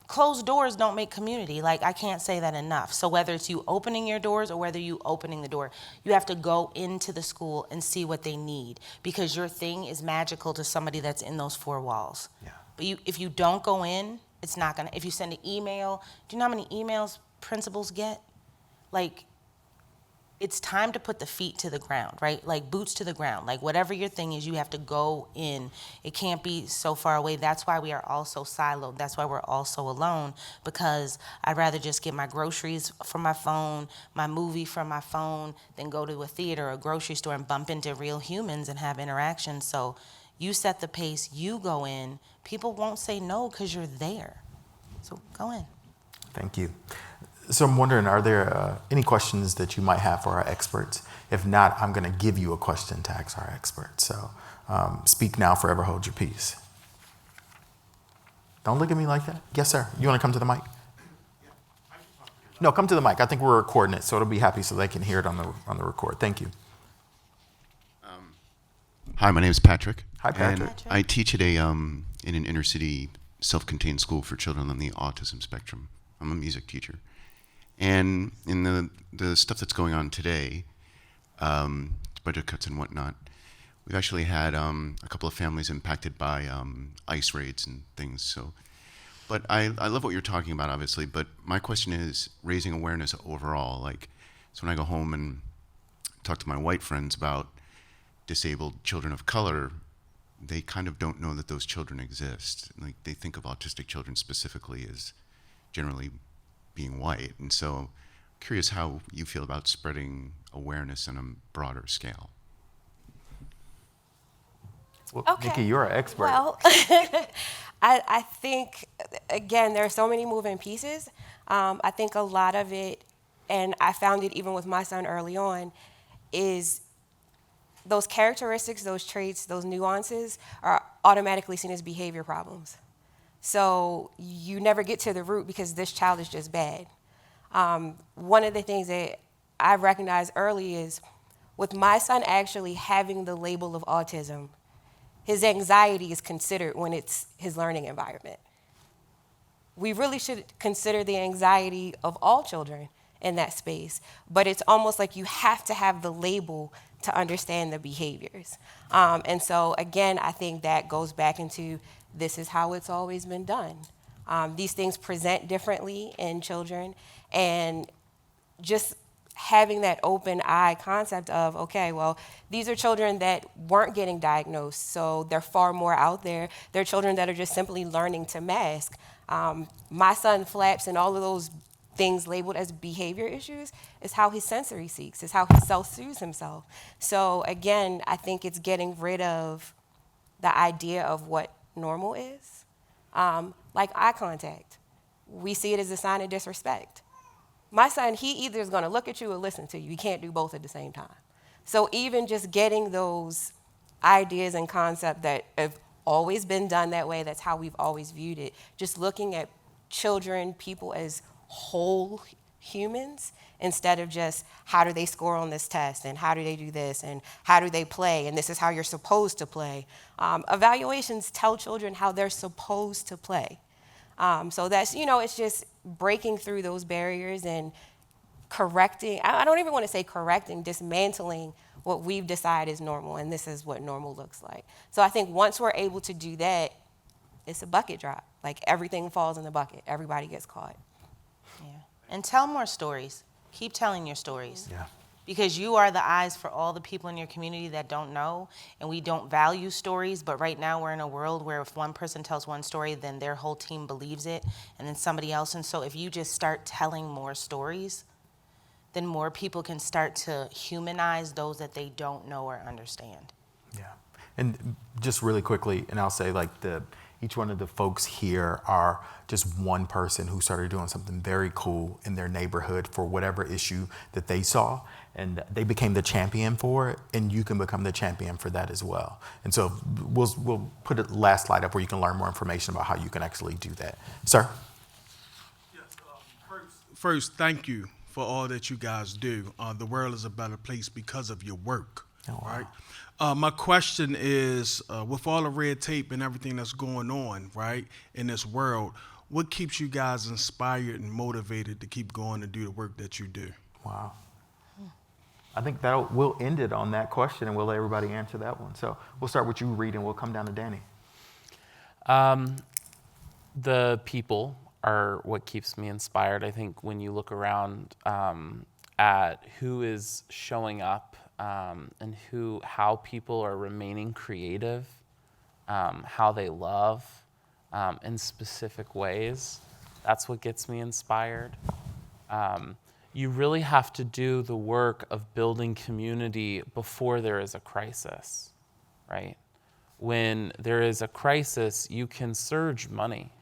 Closed doors don't make community. Like, I can't say that enough. So whether it's you opening your doors or whether you opening the door, you have to go into the school and see what they need, because your thing is magical to somebody that's in those four walls. Yeah. But if you don't go in, it's not gonna. If you send an email, do you know how many emails principals get? Like, it's time to put the feet to the ground, right? Like, boots to the ground. Like, whatever your thing is, you have to go in. It can't be so far away. That's why we are all so siloed. That's why we're all so alone, because I'd rather just get my groceries from my phone, my movie from my phone, than go to a theater or a grocery store and bump into real humans and have interactions. So you set the pace, you go in. People won't say no because you're there. So go in. Thank you. So I'm wondering, are there any questions that you might have for our experts? If not, I'm going to give you a question to ask our experts. So speak now, forever hold your peace. Don't look at me like that. Yes, sir. You want to come to the mic? No, come to the mic. I think we're recording it, so it'll be happy so they can hear it on the record. Thank you. Hi, my name is Patrick. Hi, Patrick. And I teach at in an inner city self-contained school for children on the autism spectrum. I'm a music teacher. And in the stuff that's going on today, budget cuts and whatnot, we've actually had a couple of families impacted by ICE raids and things. So, but I love what you're talking about, obviously. But my question is raising awareness overall. Like, so when I go home and talk to my white friends about disabled children of color, they kind of don't know that those children exist. Like, they think of autistic children specifically as generally being white. And so I'm curious how you feel about spreading awareness on a broader scale. Well, Okay. Nikki, you're an expert. Well, I think, again, there are so many moving pieces. I think a lot of it, and I found it even with my son early on, is those characteristics, those traits, those nuances are automatically seen as behavior problems. So you never get to the root because this child is just bad. One of the things that I recognized early is with my son actually having the label of autism, his anxiety is considered when it's his learning environment. We really should consider the anxiety of all children in that space, but it's almost like you have to have the label to understand the behaviors. And so again, I think that goes back into this is how it's always been done. These things present differently in children, and just having that open eye concept of, okay, well, these are children that weren't getting diagnosed, so they're far more out there. They're children that are just simply learning to mask. My son flaps and all of those things labeled as behavior issues is how he sensory seeks, is how he self-soothes himself. So again, I think it's getting rid of the idea of what normal is. Like eye contact. We see it as a sign of disrespect. My son, he either is gonna look at you or listen to you. He can't do both at the same time. So even just getting those ideas and concepts that have always been done that way, that's how we've always viewed it, just looking at children, people as whole humans instead of just how do they score on this test and how do they do this and how do they play and this is how you're supposed to play. Evaluations tell children how they're supposed to play. So that's, it's just breaking through those barriers and correcting, I don't even want to say correcting, dismantling what we've decided is normal, and this is what normal looks like. So I think once we're able to do that, it's a bucket drop. Like everything falls in the bucket. Everybody gets caught. Yeah. And tell more stories. Keep telling your stories. Yeah. Because you are the eyes for all the people in your community that don't know, and we don't value stories, but right now we're in a world where if one person tells one story, then their whole team believes it, and then somebody else. And so if you just start telling more stories, then more people can start to humanize those that they don't know or understand. Yeah. And just really quickly, and I'll say like each one of the folks here are just one person who started doing something very cool in their neighborhood for whatever issue that they saw, and they became the champion for it, and you can become the champion for that as well. And so we'll put a last slide up where you can learn more information about how you can actually do that. Sir? Yes, first, thank you for all that you guys do. The world is a better place because of your work, right? My question is, with all the red tape and everything that's going on, right, in this world, what keeps you guys inspired and motivated to keep going and do the work that you do? Wow. I think we'll end it on that question, and we'll let everybody answer that one. So we'll start with you, Reed, and we'll come down to Danny. The people are what keeps me inspired. I think when you look around at who is showing up and how people are remaining creative, how they love in specific ways, that's what gets me inspired. You really have to do the work of building community before there is a crisis, right? When there is a crisis, you can surge money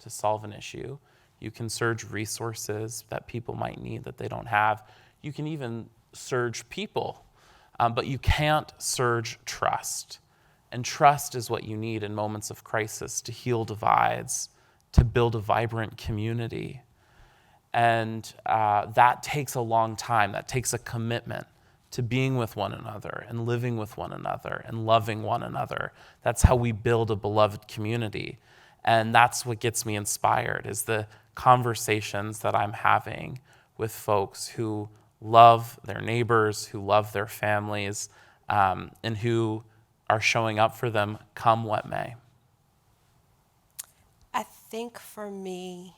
to solve an issue. You can surge resources that people might need that they don't have. You can even surge people, but you can't surge trust. And trust is what you need in moments of crisis to heal divides, to build a vibrant community. And that takes a long time. That takes a commitment to being with one another and living with one another and loving one another. That's how we build a beloved community. And that's what gets me inspired, is the conversations that I'm having with folks who love their neighbors, who love their families, and who are showing up for them come what may. I think for me,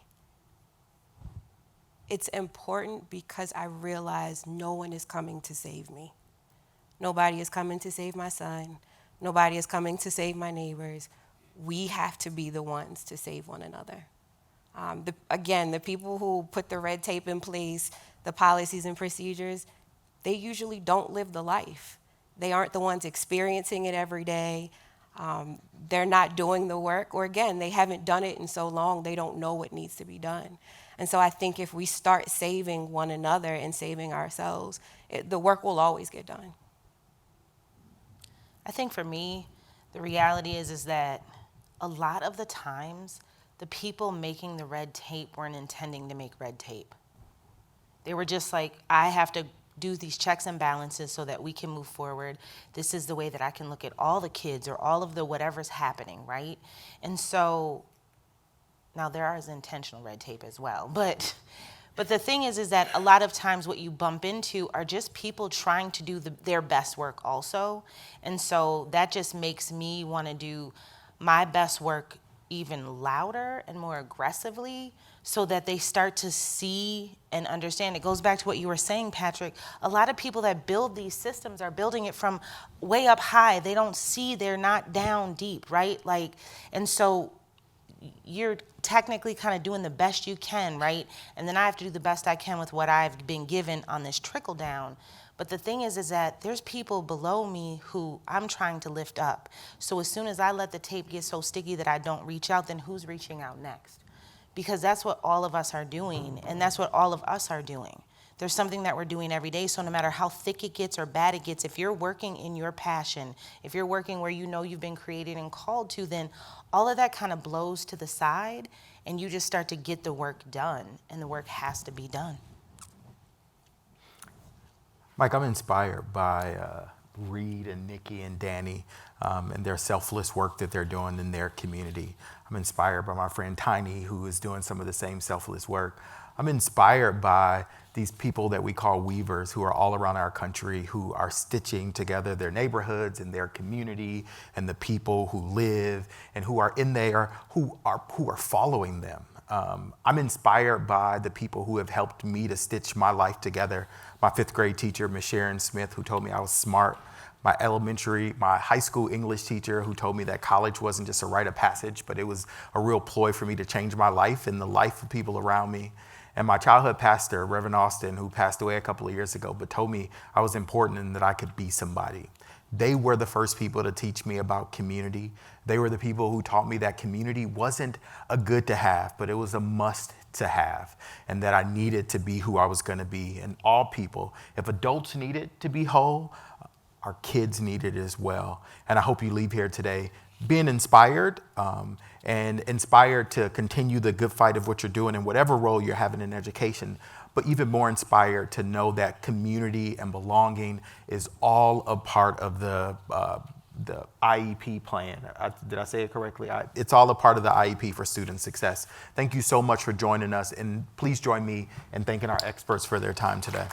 it's important because I realize no one is coming to save me. Nobody is coming to save my son. Nobody is coming to save my neighbors. We have to be the ones to save one another. The people who put the red tape in place, the policies and procedures, they usually don't live the life. They aren't the ones experiencing it every day. They're not doing the work, or again, they haven't done it in so long, they don't know what needs to be done. And so I think if we start saving one another and saving ourselves, the work will always get done. I think for me, the reality is that a lot of the times, the people making the red tape weren't intending to make red tape. They were just like, I have to do these checks and balances so that we can move forward. This is the way that I can look at all the kids or all of the whatever's happening, right? And so, now there is intentional red tape as well, but the thing is that a lot of times what you bump into are just people trying to do their best work also. And so that just makes me want to do my best work even louder and more aggressively so that they start to see and understand. It goes back to what you were saying, Patrick. A lot of people that build these systems are building it from way up high. They don't see, they're not down deep, right? And so you're technically kind of doing the best you can, right? And then I have to do the best I can with what I've been given on this trickle down. But the thing is that there's people below me who I'm trying to lift up. So as soon as I let the tape get so sticky that I don't reach out, then who's reaching out next? Because that's what all of us are doing, and that's what all of us are doing. There's something that we're doing every day, so no matter how thick it gets or bad it gets, if you're working in your passion, if you're working where you know you've been created and called to, then all of that kind of blows to the side, and you just start to get the work done, and the work has to be done. Mike, I'm inspired by Reed and Nikki and Danny and their selfless work that they're doing in their community. I'm inspired by my friend Tiny, who is doing some of the same selfless work. I'm inspired by these people that we call weavers who are all around our country, who are stitching together their neighborhoods and their community and the people who live and who are in there, who are following them. I'm inspired by the people who have helped me to stitch my life together. My 5th grade teacher, Miss Sharon Smith, who told me I was smart. My high school English teacher, who told me that college wasn't just a rite of passage, but it was a real ploy for me to change my life and the life of people around me. And my childhood pastor, Reverend Austin, who passed away a couple of years ago, but told me I was important and that I could be somebody. They were the first people to teach me about community. They were the people who taught me that community wasn't a good to have, but it was a must to have, and that I needed to be who I was going to be. And all people, if adults needed to be whole, our kids need it as well. And I hope you leave here today being inspired and inspired to continue the good fight of what you're doing in whatever role you're having in education, but even more inspired to know that community and belonging is all a part of the IEP plan. Did I say it correctly? It's all a part of the IEP for student success. Thank you so much for joining us, and please join me in thanking our experts for their time today.